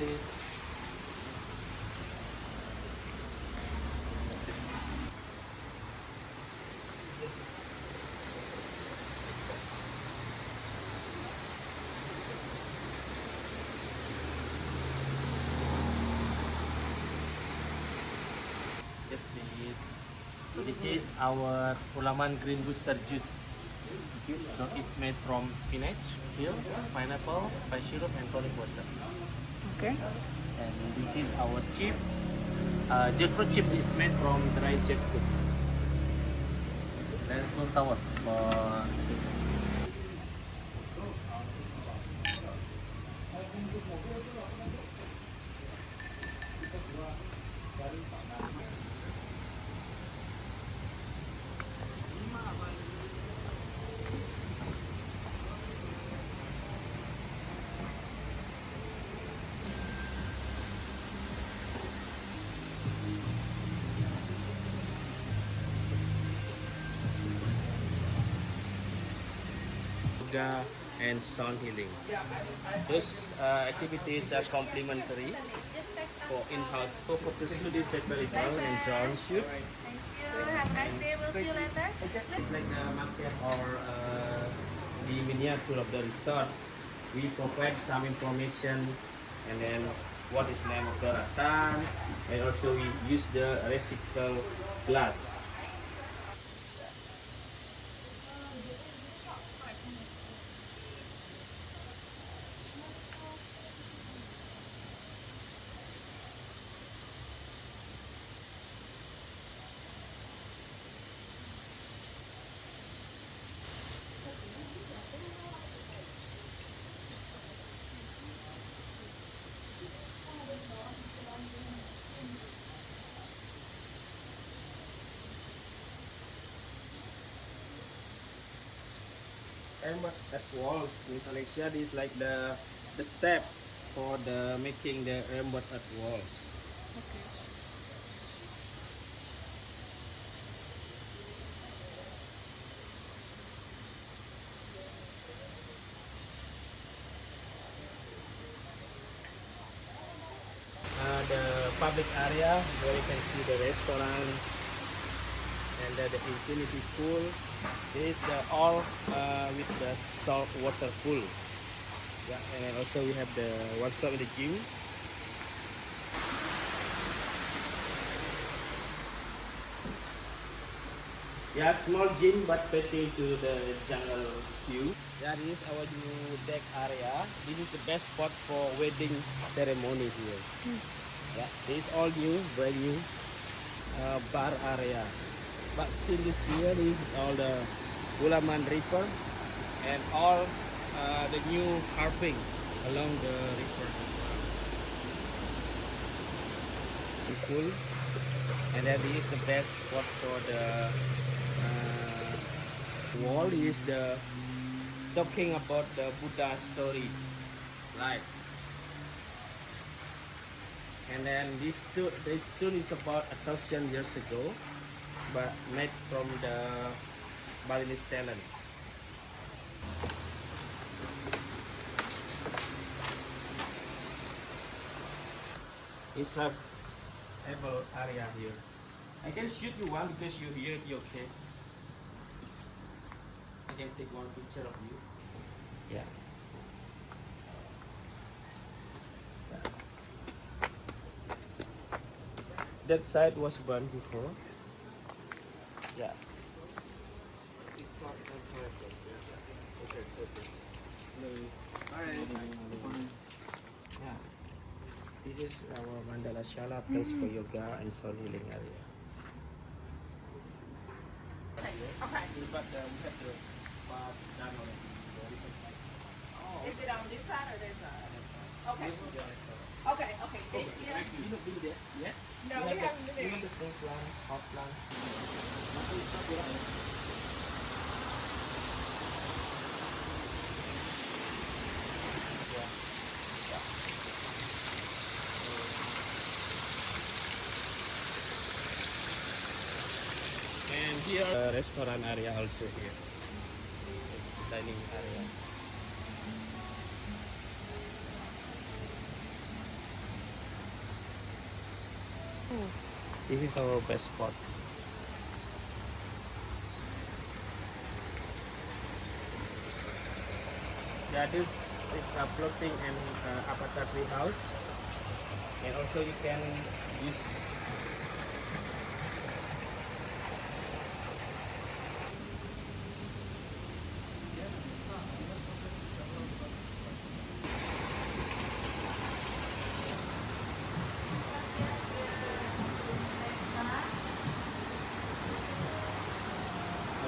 please. Yes, please. So this is our Ulaman Green Booster Juice. So it's made from spinach, peel, pineapple, spice syrup, and tonic water. Okay. And this is our chip. Jackfruit chip. It's made from dry jackfruit. There's no tower for. Yoga and sound healing. Those activities are complementary for in-house. So for pursue this separate and John shoot. Thank you. Have a nice day. We'll see you later. It's like the market or the miniature of the resort. We provide some information and then what is name of the rattan, and also we use the recycle glass. And but at walls in Malaysia, this is like the step for the making the rambut at walls. Okay. The public area where you can see the restaurant and the infinity pool. This is the all with the salt water pool. Yeah, and also we have the workshop in the gym. Yeah, small gym but facing to the jungle view. Yeah, this is our new deck area. This is the best spot for wedding ceremony here. Yeah, this is all new, brand new bar area. But since this year, this is all the Ulaman River and all the new carving along the river. Cool. And then this is the best spot for the wall. Is the talking about the Buddha story, right? And then this stone is about 1,000 years ago, but made from the Balinese talent. It's a able area here. I can shoot you one because you're here. You okay? I can take one picture of you. Yeah. That side was burned before. Yeah. It's not okay, perfect. Hi. Yeah. This is our Mandala Shala place for yoga and soul healing area. Okay. But we have the spa done already. Oh. Is it on this side or this side? Okay. This is the restaurant. Okay. Okay. Thank you. You have been there yet? No, we haven't been You there. have the cold plants, hot plants. And here the restaurant area also here. It's dining area. This is our best spot. Yeah, this is a floating and avatar tree house, and also you can use.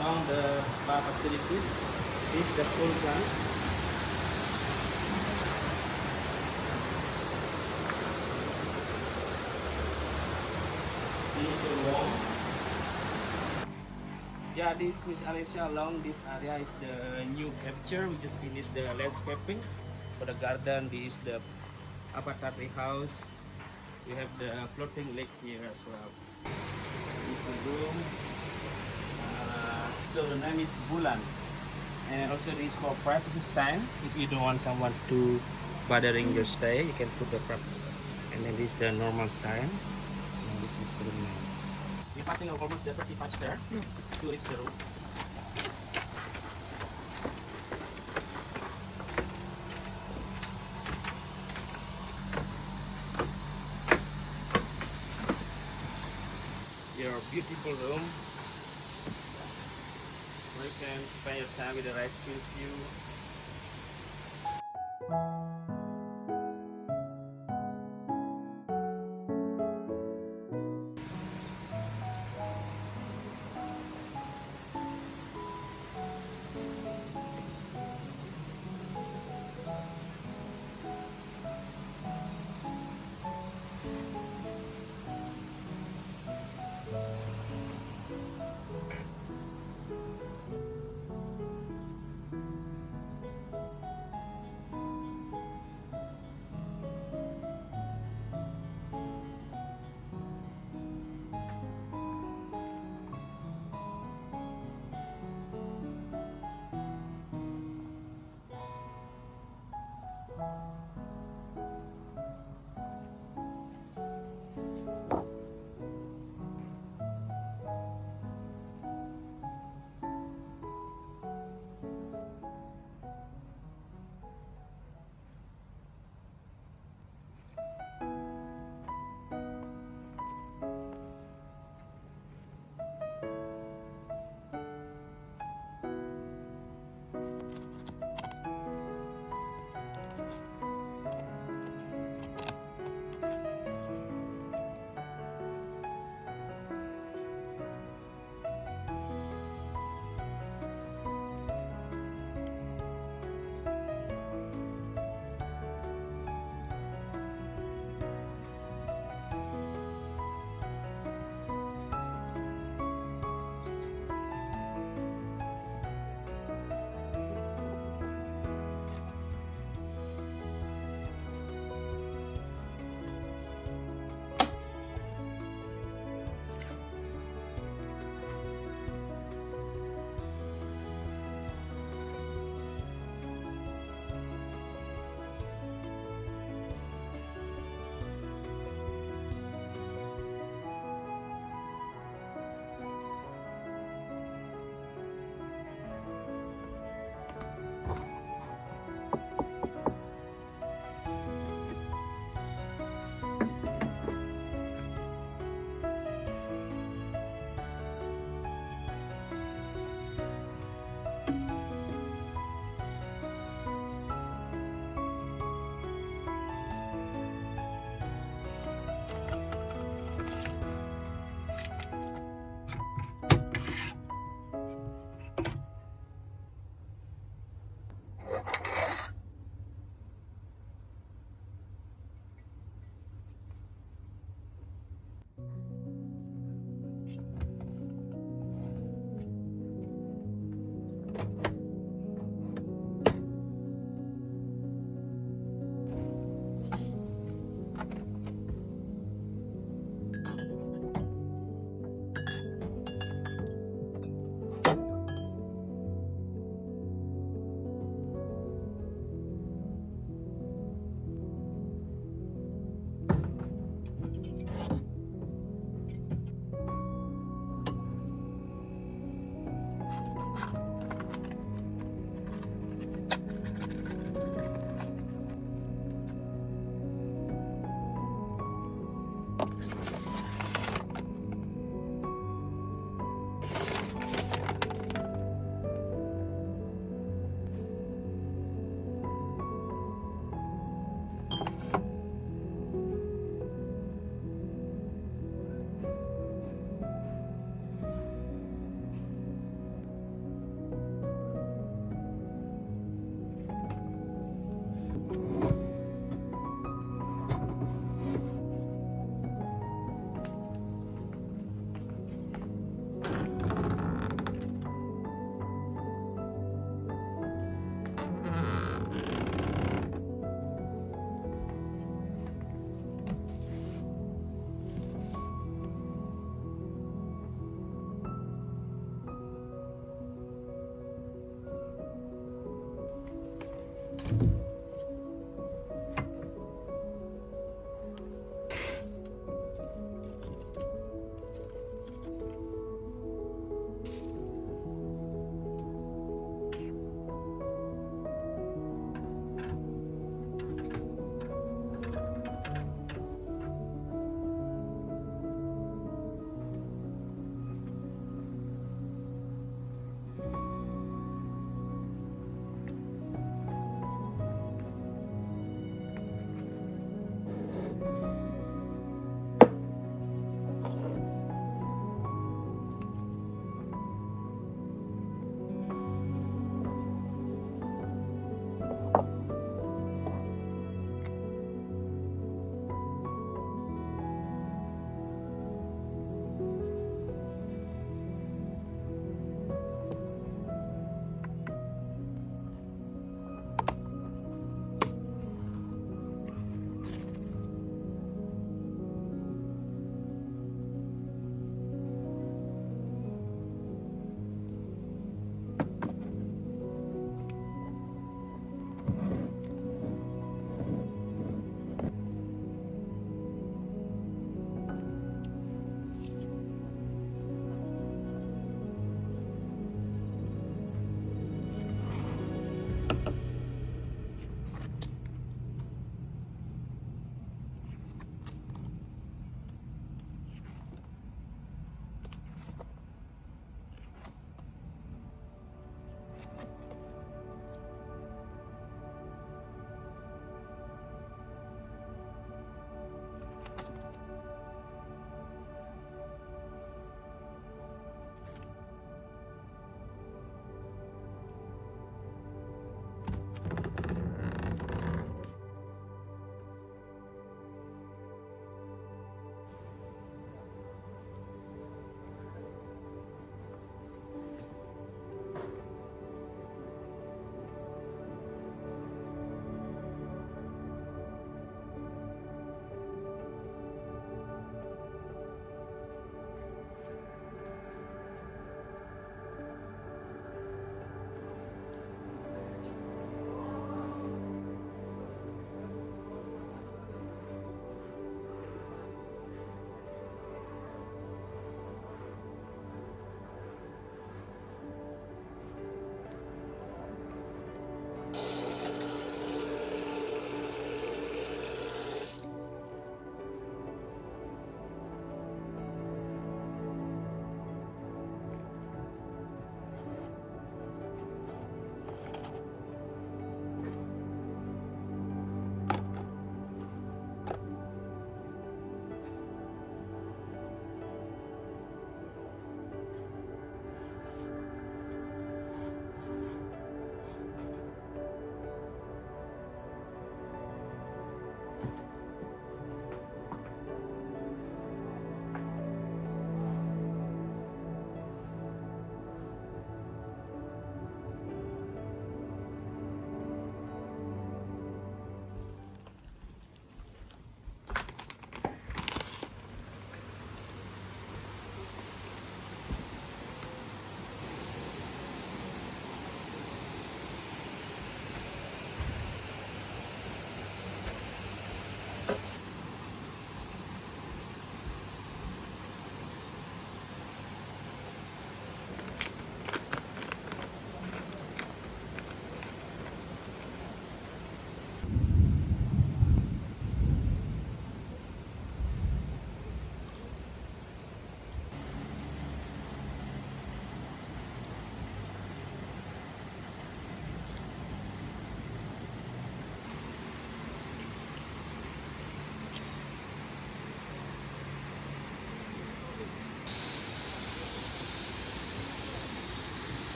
Along the spa facilities, this is the pool plants. This is the wall. Yeah, this Miss Alicia, along this area is the new capture. We just finished the landscaping for the garden. This is the avatar tree house. We have the floating lake here as well. This is the room. So the name is Bulan, and also this for privacy sign. If you don't want someone to bothering your stay, you can put the privacy. And then this is the normal sign. And this is the room. We're passing almost the 35 stair to reach the room. Your beautiful room. Where you can spend your time with the rice field view.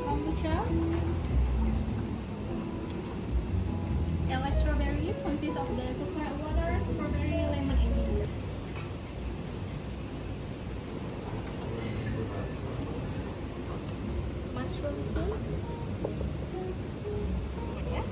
Kombucha. The white strawberry consists of the coconut water, strawberry, lemon, and ginger. Mushroom soup. Yeah.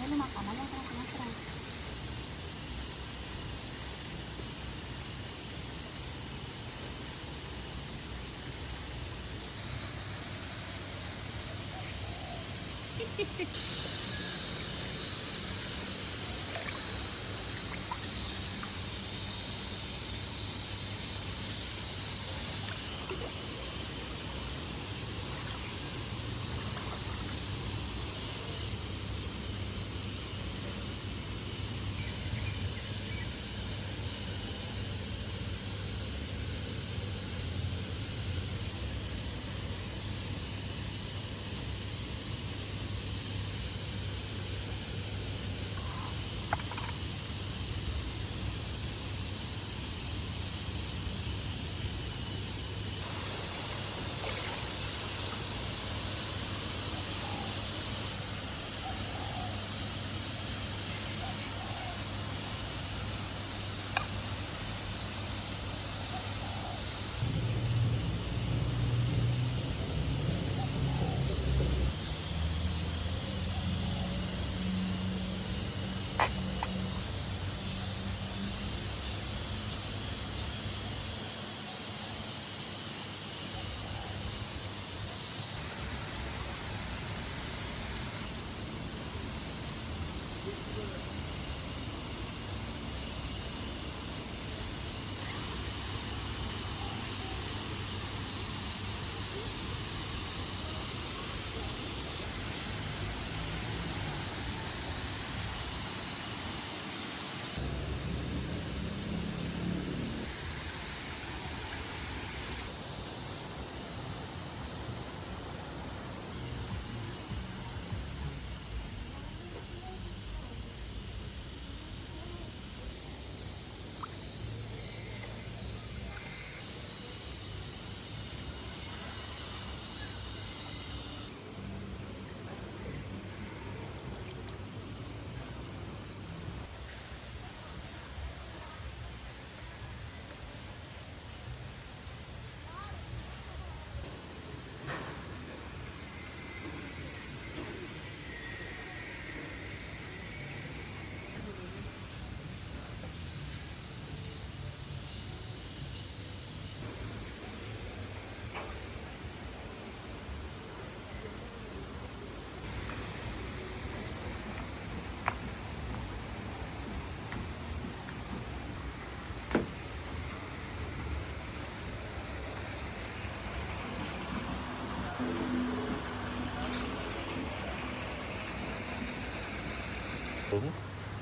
Ini makanannya keren-keren.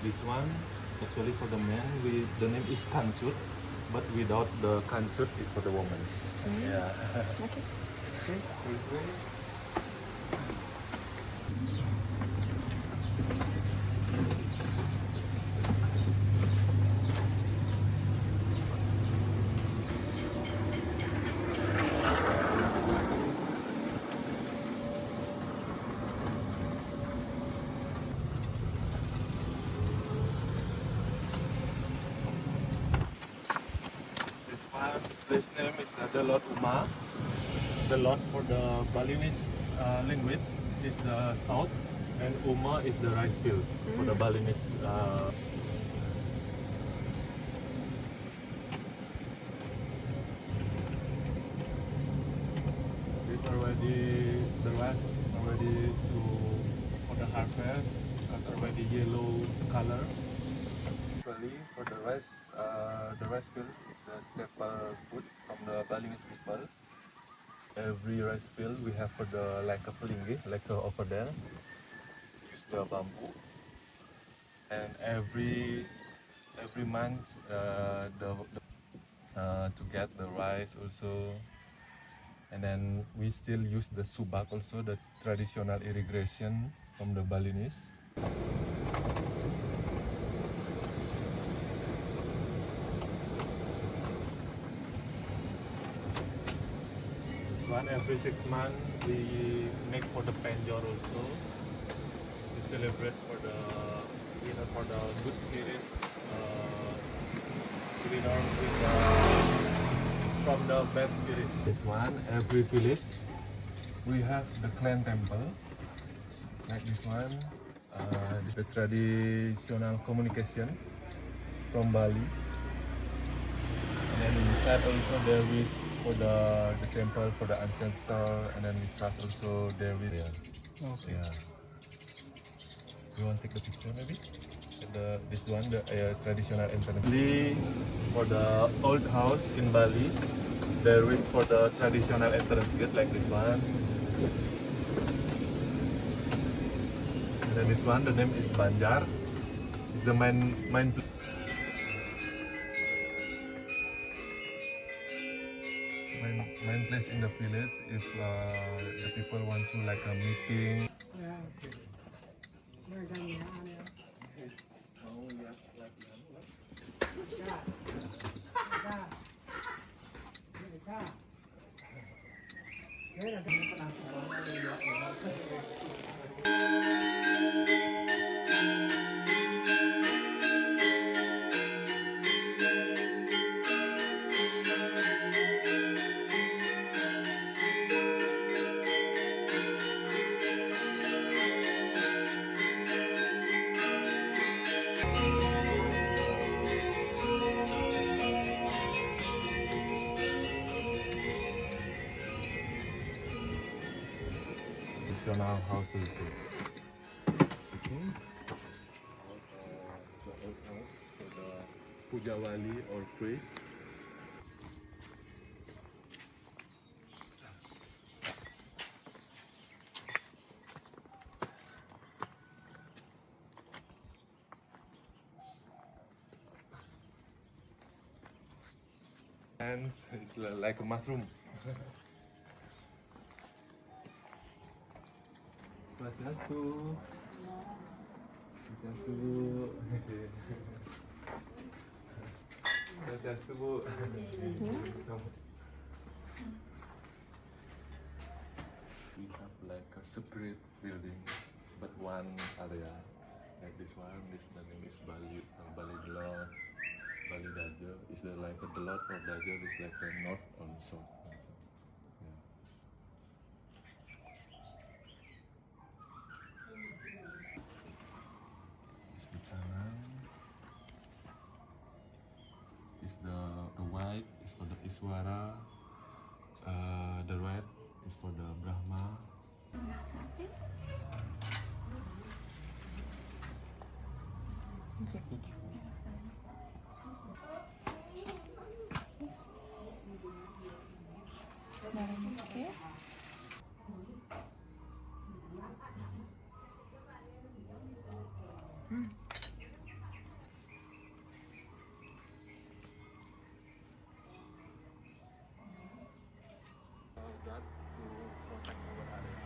This one, actually for the man, the name is kancut, but without the kancut is for the woman. Yeah. Okay. Okay, this way. This one, place name is the Lord Uma. The Lord for the Balinese language is the south, and Uma is the rice field for the Balinese. It's already the rice already to for the harvest because already yellow color. Actually, for the rice field is the staple food from the Balinese people. Every rice field we have for the like a pelinggi, like so over there. Use the bamboo, and every month to get the rice also, and then we still use the subak also, the traditional irrigation from the Balinese. One every 6 months we make for the penjor also. We celebrate for the for the good spirit. We don't from the bad spirit. This one every village we have the clan temple like this one. the traditional communication from Bali. And then inside also there is for the temple for the ancestor, and then we trust also there is Okay. yeah. You want to take the picture maybe? This one the traditional entrance. For the old house in Bali, there is for the traditional entrance gate like this one. And then this one, the name is Banjar. It's the main place in the village if the people want to like a meeting. Traditional houses. Okay. The old house for the Pujawali or priest. And it's like a mushroom. Swastiastu. Swastiastu. Swastiastu, Bu. We have like a separate building, but one area. Like this one, the name is Bali, Bali Delot, Bali Daja. Is there like a Delot or Daja? Is like a north or south. Yeah. Is the Chalang. Is the white is for the Iswara. The red is for the Brahma. Baramuske. That to protect our area.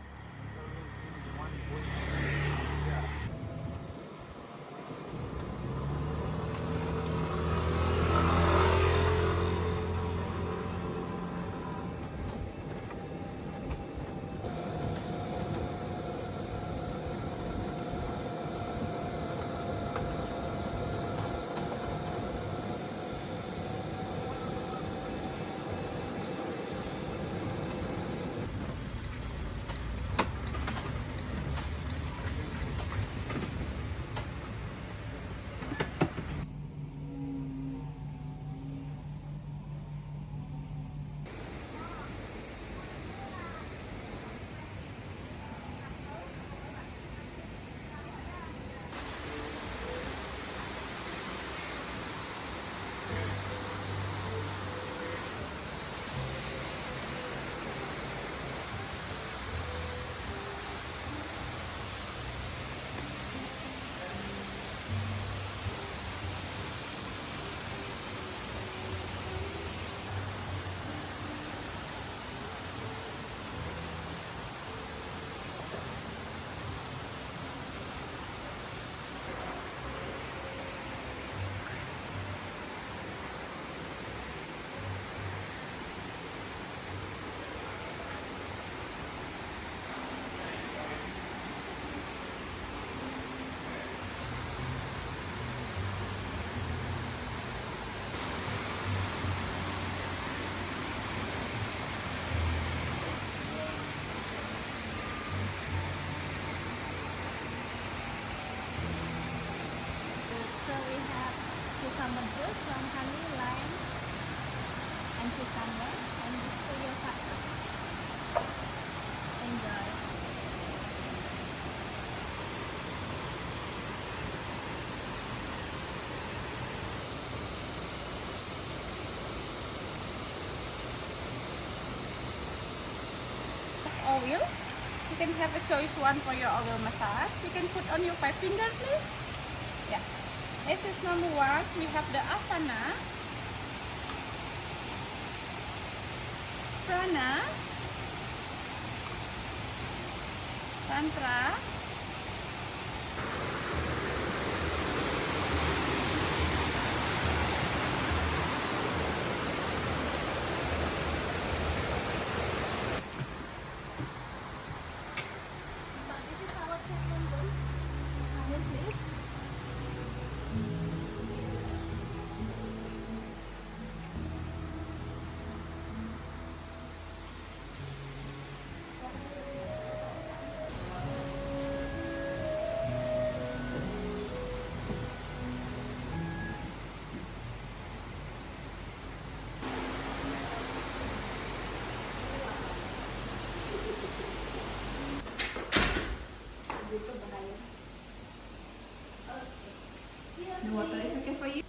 cucumber juice from honey, lime, and cucumber, and this for your partner. Enjoy. Oil. You can have a choice one for your oil massage. You can put on your 5 finger, please. Yeah. This is number 1. We have the asana, prana, tantra, so this is our treatment base. Come in, please. The water is okay for you?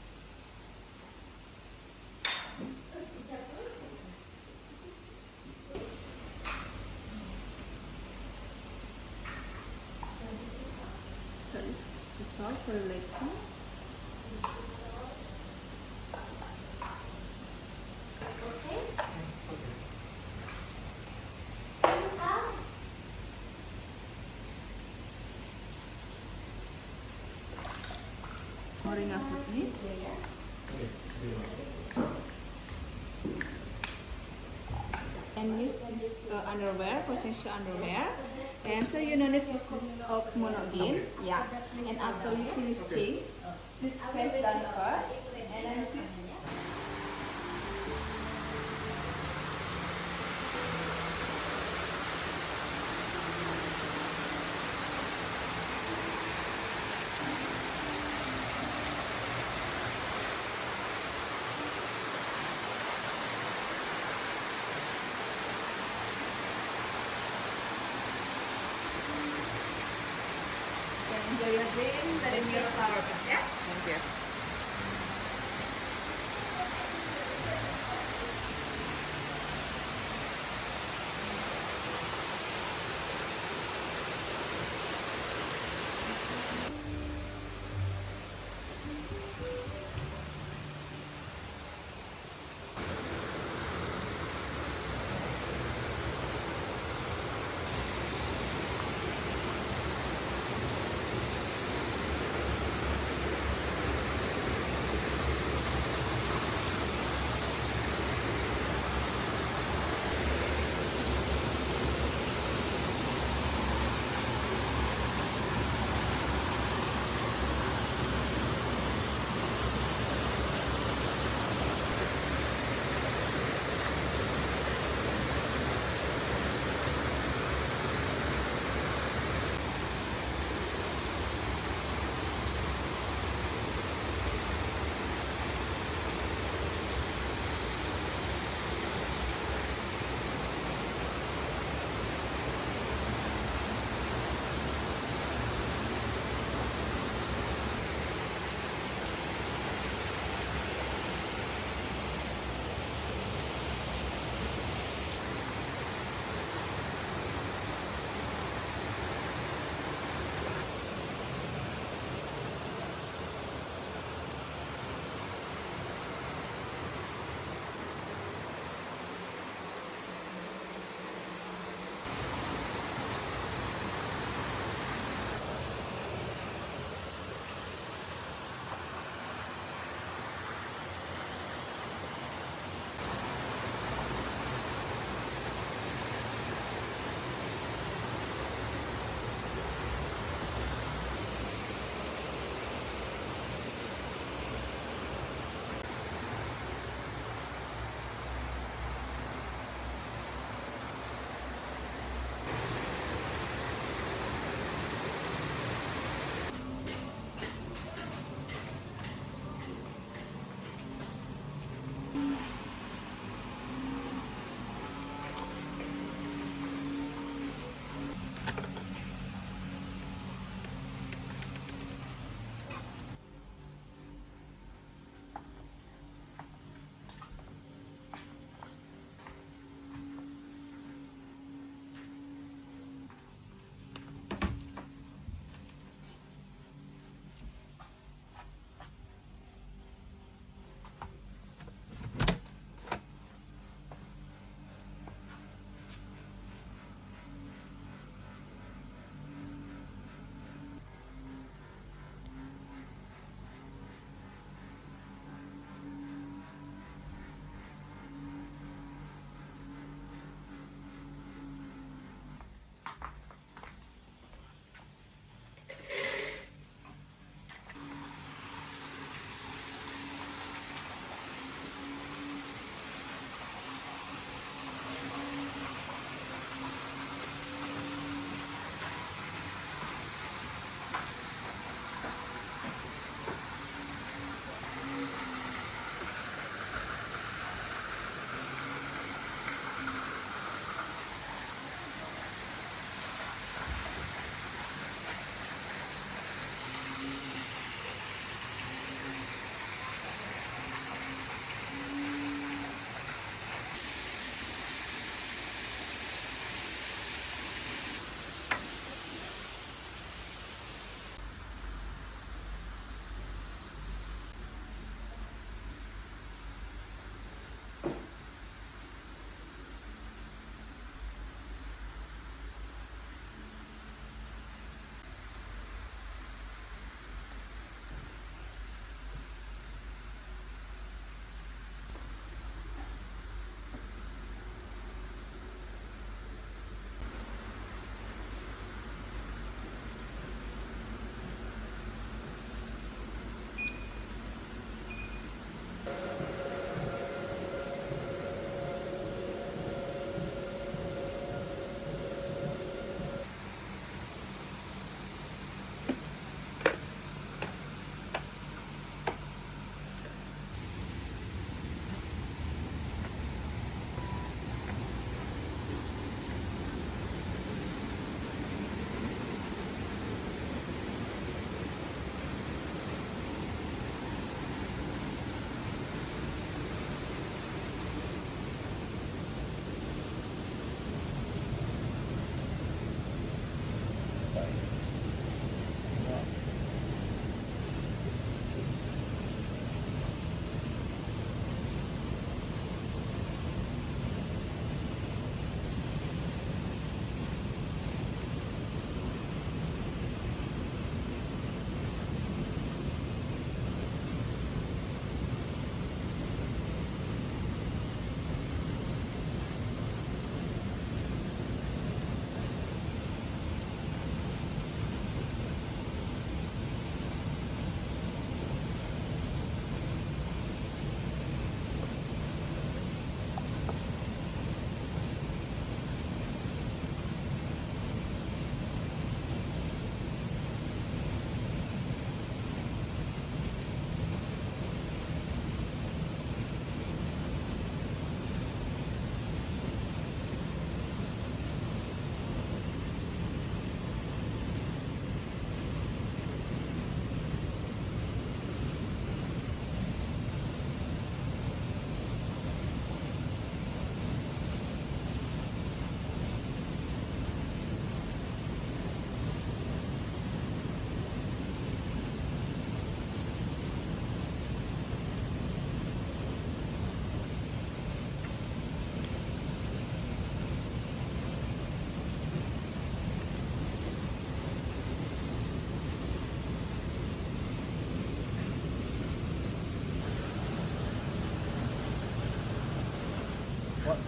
So this is salt for relaxing. Moringa fruit, please. And use this underwear, protection underwear. And so you don't need to use this mono again. Yeah. And after you finish change, please face down first. And then sit. Enjoy your day, dari Mira Flower Bed, ya. Thank you.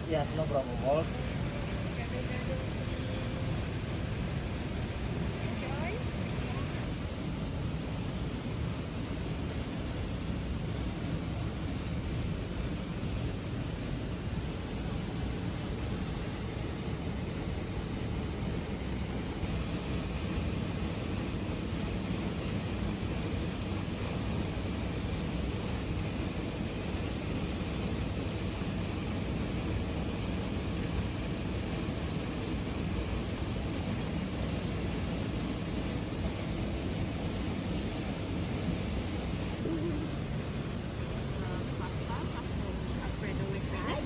Yes, no problem. All Pasta Alfredo with garlic.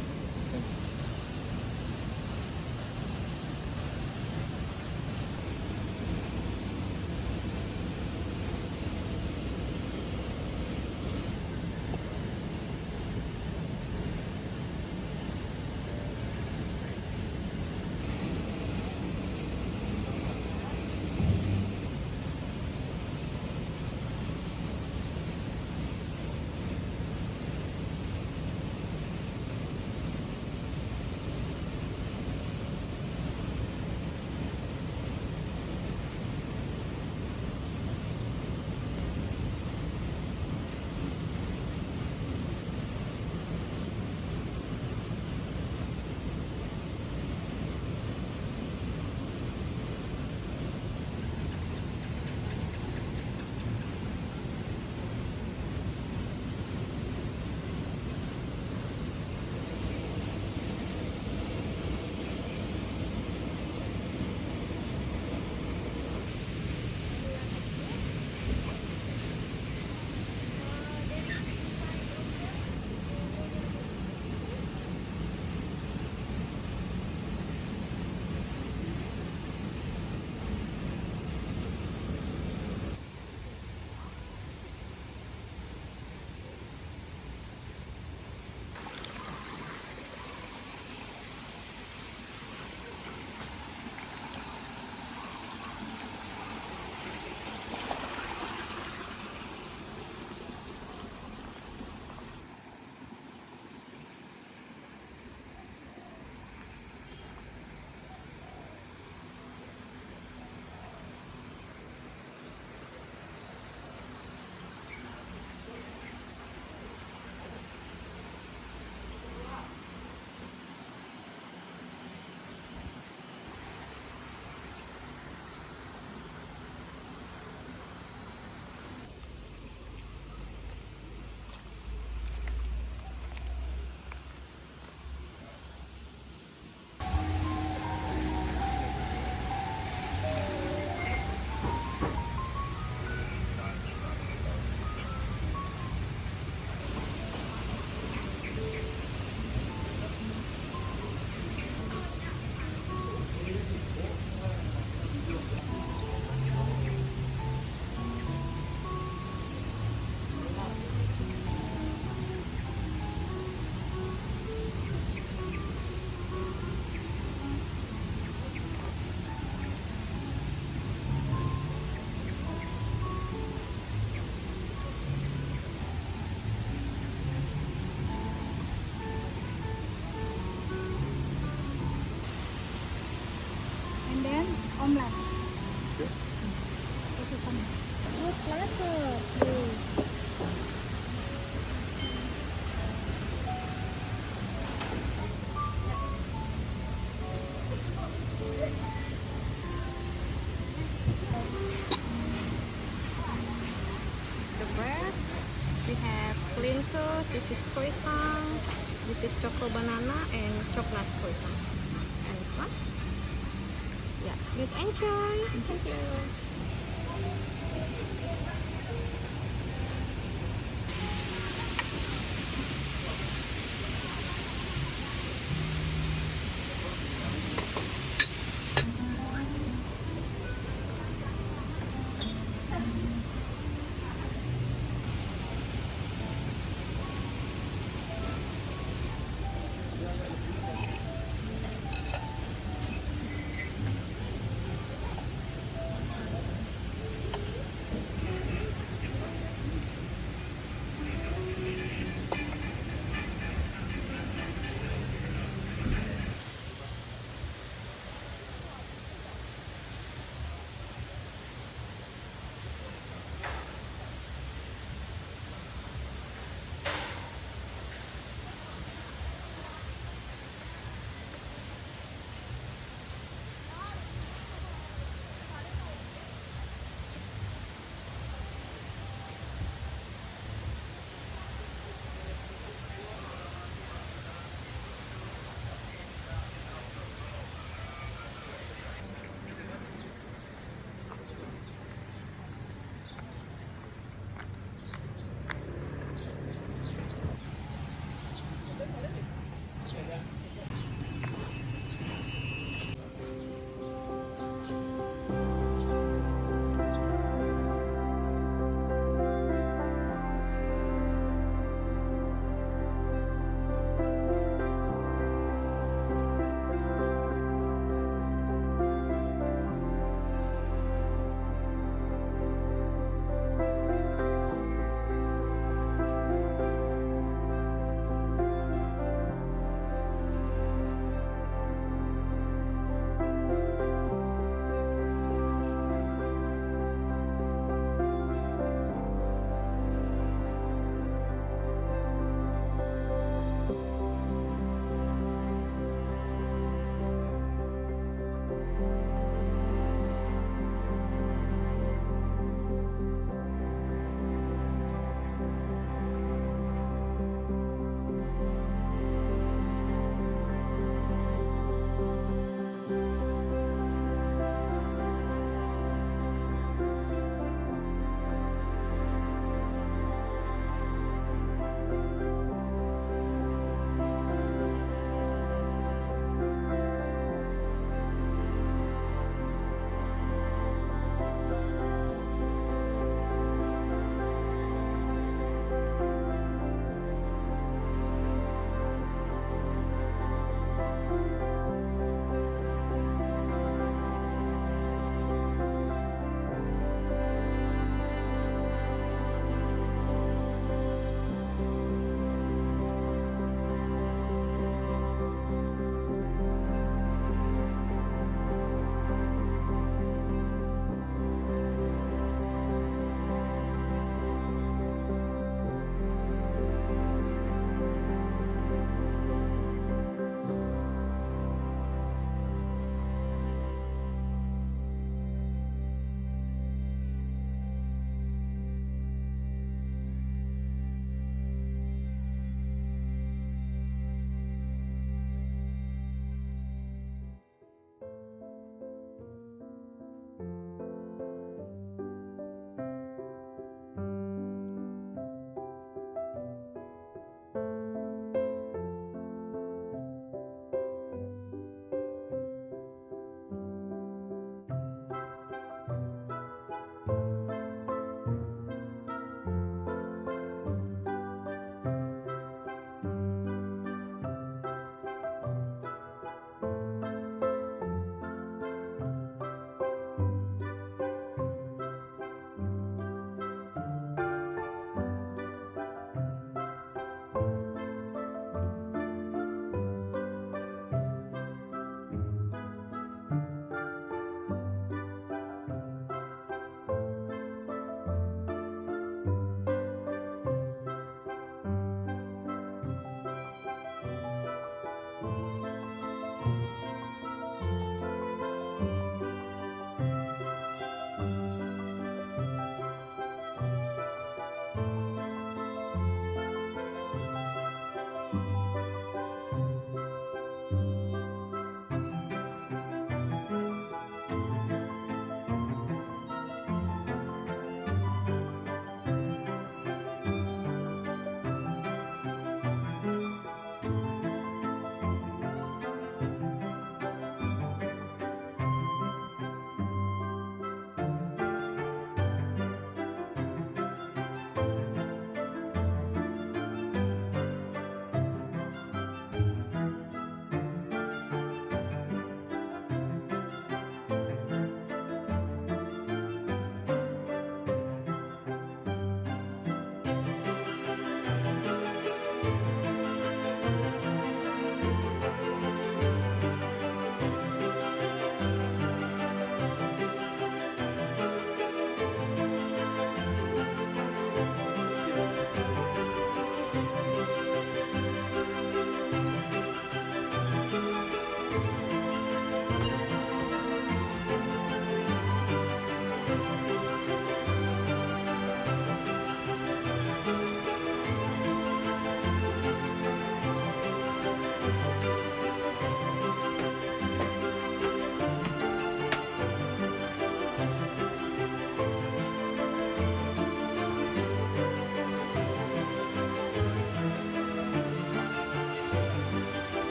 And then omelette. Okay. Good platter, please. The bread, we have plain toast, this is croissant, this is choco banana and chocolate croissant. And this one? Yeah, please enjoy. Thank you.